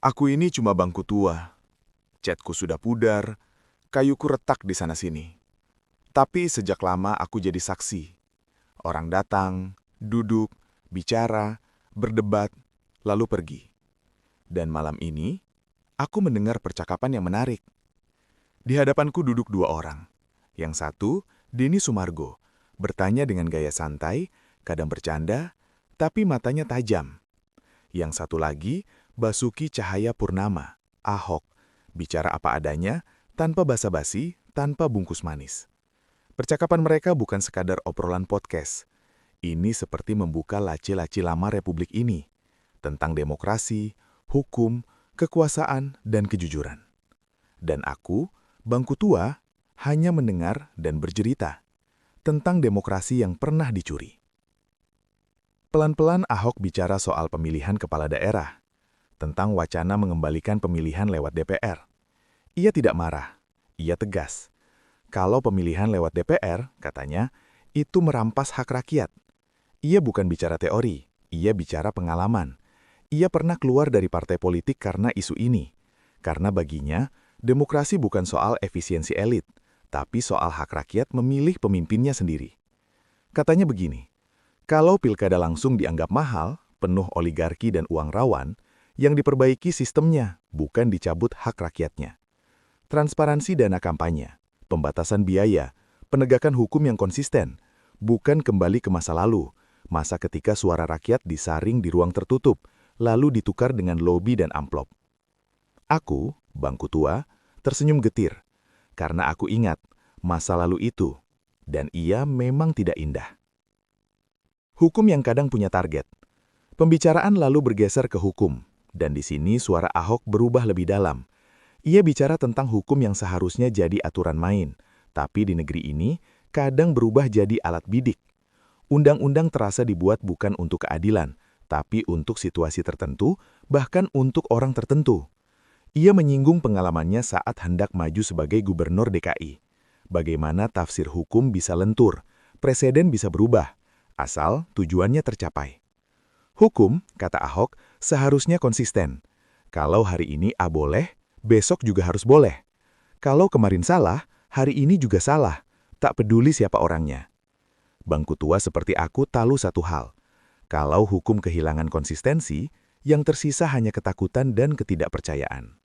Aku ini cuma bangku tua. Catku sudah pudar, kayuku retak di sana-sini. Tapi sejak lama aku jadi saksi. Orang datang, duduk, bicara, berdebat, lalu pergi. Dan malam ini, aku mendengar percakapan yang menarik. Di hadapanku duduk dua orang. Yang satu, Denny Sumargo, bertanya dengan gaya santai, kadang bercanda, tapi matanya tajam. Yang satu lagi, Basuki Cahaya Purnama, Ahok, bicara apa adanya, tanpa basa-basi, tanpa bungkus manis. Percakapan mereka bukan sekadar obrolan podcast. Ini seperti membuka laci-laci lama Republik ini, tentang demokrasi, hukum, kekuasaan, dan kejujuran. Dan aku, bangku tua, hanya mendengar dan berjerita tentang demokrasi yang pernah dicuri. Pelan-pelan Ahok bicara soal pemilihan kepala daerah, tentang wacana mengembalikan pemilihan lewat DPR. Ia tidak marah, ia tegas. Kalau pemilihan lewat DPR, katanya, itu merampas hak rakyat. Ia bukan bicara teori, ia bicara pengalaman. Ia pernah keluar dari partai politik karena isu ini. Karena baginya, demokrasi bukan soal efisiensi elit, tapi soal hak rakyat memilih pemimpinnya sendiri. Katanya begini, kalau pilkada langsung dianggap mahal, penuh oligarki dan uang rawan, yang diperbaiki sistemnya, bukan dicabut hak rakyatnya. Transparansi dana kampanye, pembatasan biaya, penegakan hukum yang konsisten, bukan kembali ke masa lalu, masa ketika suara rakyat disaring di ruang tertutup, lalu ditukar dengan lobi dan amplop. Aku, bangku tua, tersenyum getir, karena aku ingat masa lalu itu, dan ia memang tidak indah. Hukum yang kadang punya target. Pembicaraan lalu bergeser ke hukum, dan di sini suara Ahok berubah lebih dalam. Ia bicara tentang hukum yang seharusnya jadi aturan main, tapi di negeri ini kadang berubah jadi alat bidik. Undang-undang terasa dibuat bukan untuk keadilan, tapi untuk situasi tertentu, bahkan untuk orang tertentu. Ia menyinggung pengalamannya saat hendak maju sebagai gubernur DKI. Bagaimana tafsir hukum bisa lentur, presiden bisa berubah, asal tujuannya tercapai. Hukum, kata Ahok, seharusnya konsisten. Kalau hari ini A boleh, besok juga harus boleh. Kalau kemarin salah, hari ini juga salah. Tak peduli siapa orangnya. Bangku tua seperti aku tahu satu hal. Kalau hukum kehilangan konsistensi, yang tersisa hanya ketakutan dan ketidakpercayaan.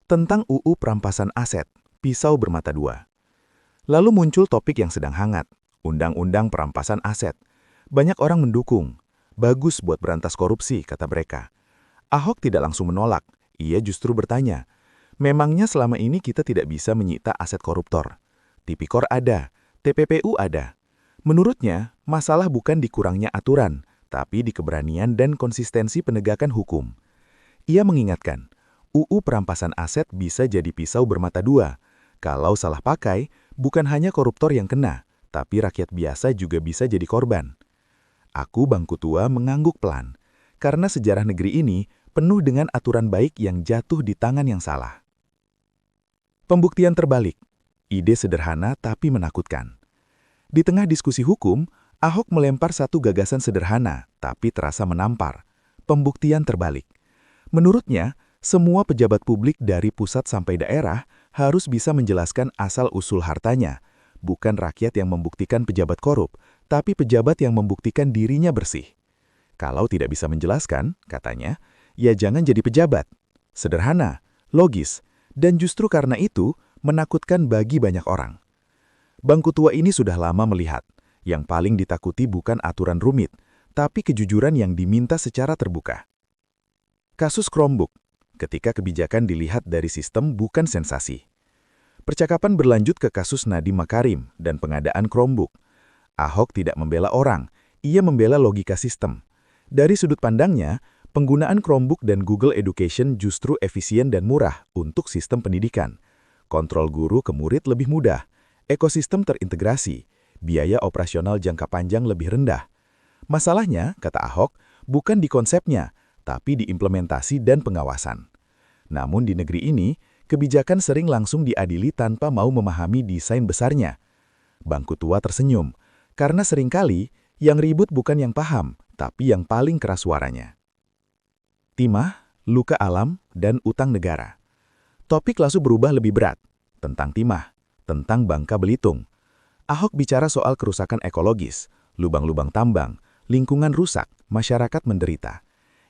Tentang UU perampasan aset, pisau bermata dua. Lalu muncul topik yang sedang hangat, Undang-Undang Perampasan Aset. Banyak orang mendukung. Bagus buat berantas korupsi, kata mereka. Ahok tidak langsung menolak, ia justru bertanya, memangnya selama ini kita tidak bisa menyita aset koruptor? Tipikor ada, TPPU ada. Menurutnya, masalah bukan di kurangnya aturan, tapi di keberanian dan konsistensi penegakan hukum. Ia mengingatkan, UU perampasan aset bisa jadi pisau bermata dua. Kalau salah pakai, bukan hanya koruptor yang kena, tapi rakyat biasa juga bisa jadi korban. Aku bangku tua mengangguk pelan, karena sejarah negeri ini penuh dengan aturan baik yang jatuh di tangan yang salah. Pembuktian terbalik. Ide sederhana tapi menakutkan. Di tengah diskusi hukum, Ahok melempar satu gagasan sederhana, tapi terasa menampar. Pembuktian terbalik. Menurutnya, semua pejabat publik dari pusat sampai daerah harus bisa menjelaskan asal-usul hartanya, bukan rakyat yang membuktikan pejabat korup, tapi pejabat yang membuktikan dirinya bersih. Kalau tidak bisa menjelaskan, katanya, ya jangan jadi pejabat. Sederhana, logis, dan justru karena itu menakutkan bagi banyak orang. Bangku tua ini sudah lama melihat, yang paling ditakuti bukan aturan rumit, tapi kejujuran yang diminta secara terbuka. Kasus Chromebook, ketika kebijakan dilihat dari sistem bukan sensasi. Percakapan berlanjut ke kasus Nadiem Makarim dan pengadaan Chromebook. Ahok tidak membela orang, ia membela logika sistem. Dari sudut pandangnya, penggunaan Chromebook dan Google Education justru efisien dan murah untuk sistem pendidikan. Kontrol guru ke murid lebih mudah, ekosistem terintegrasi, biaya operasional jangka panjang lebih rendah. Masalahnya, kata Ahok, bukan di konsepnya, tapi di implementasi dan pengawasan. Namun di negeri ini, kebijakan sering langsung diadili tanpa mau memahami desain besarnya. Bangku tua tersenyum, karena seringkali yang ribut bukan yang paham, tapi yang paling keras suaranya. Timah, luka alam, dan utang negara. Topik langsung berubah lebih berat, tentang timah, tentang Bangka Belitung. Ahok bicara soal kerusakan ekologis, lubang-lubang tambang, lingkungan rusak, masyarakat menderita.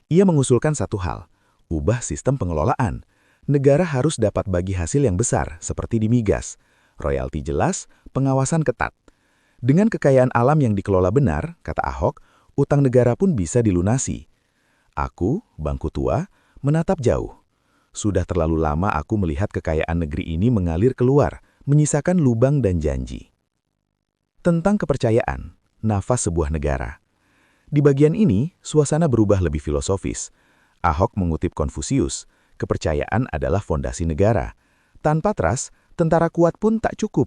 Ia mengusulkan satu hal, ubah sistem pengelolaan. Negara harus dapat bagi hasil yang besar, seperti di migas. Royalti jelas, pengawasan ketat. Dengan kekayaan alam yang dikelola benar, kata Ahok, utang negara pun bisa dilunasi. Aku, bangku tua, menatap jauh. Sudah terlalu lama aku melihat kekayaan negeri ini mengalir keluar, menyisakan lubang dan janji. Tentang kepercayaan, nafas sebuah negara. Di bagian ini, suasana berubah lebih filosofis. Ahok mengutip Konfusius, kepercayaan adalah fondasi negara. Tanpa trust, tentara kuat pun tak cukup.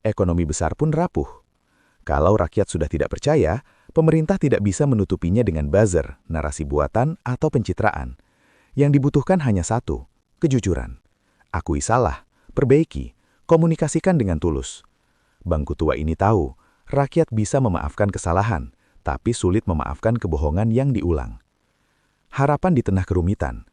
Ekonomi besar pun rapuh. Kalau rakyat sudah tidak percaya, pemerintah tidak bisa menutupinya dengan buzzer, narasi buatan, atau pencitraan. Yang dibutuhkan hanya satu, kejujuran. Akui salah, perbaiki, komunikasikan dengan tulus. Bangku tua ini tahu, rakyat bisa memaafkan kesalahan, tapi sulit memaafkan kebohongan yang diulang. Harapan di tengah kerumitan.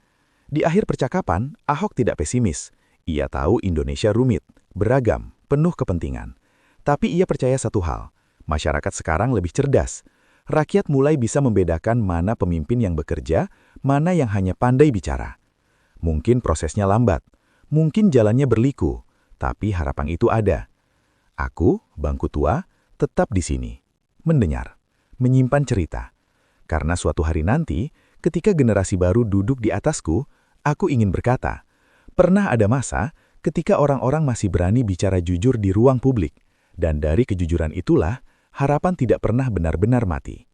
Di akhir percakapan, Ahok tidak pesimis. Ia tahu Indonesia rumit, beragam, penuh kepentingan. Tapi ia percaya satu hal, masyarakat sekarang lebih cerdas. Rakyat mulai bisa membedakan mana pemimpin yang bekerja, mana yang hanya pandai bicara. Mungkin prosesnya lambat, mungkin jalannya berliku, tapi harapan itu ada. Aku, bangku tua, tetap di sini, mendengar, menyimpan cerita. Karena suatu hari nanti, ketika generasi baru duduk di atasku, aku ingin berkata, pernah ada masa ketika orang-orang masih berani bicara jujur di ruang publik, dan dari kejujuran itulah, harapan tidak pernah benar-benar mati.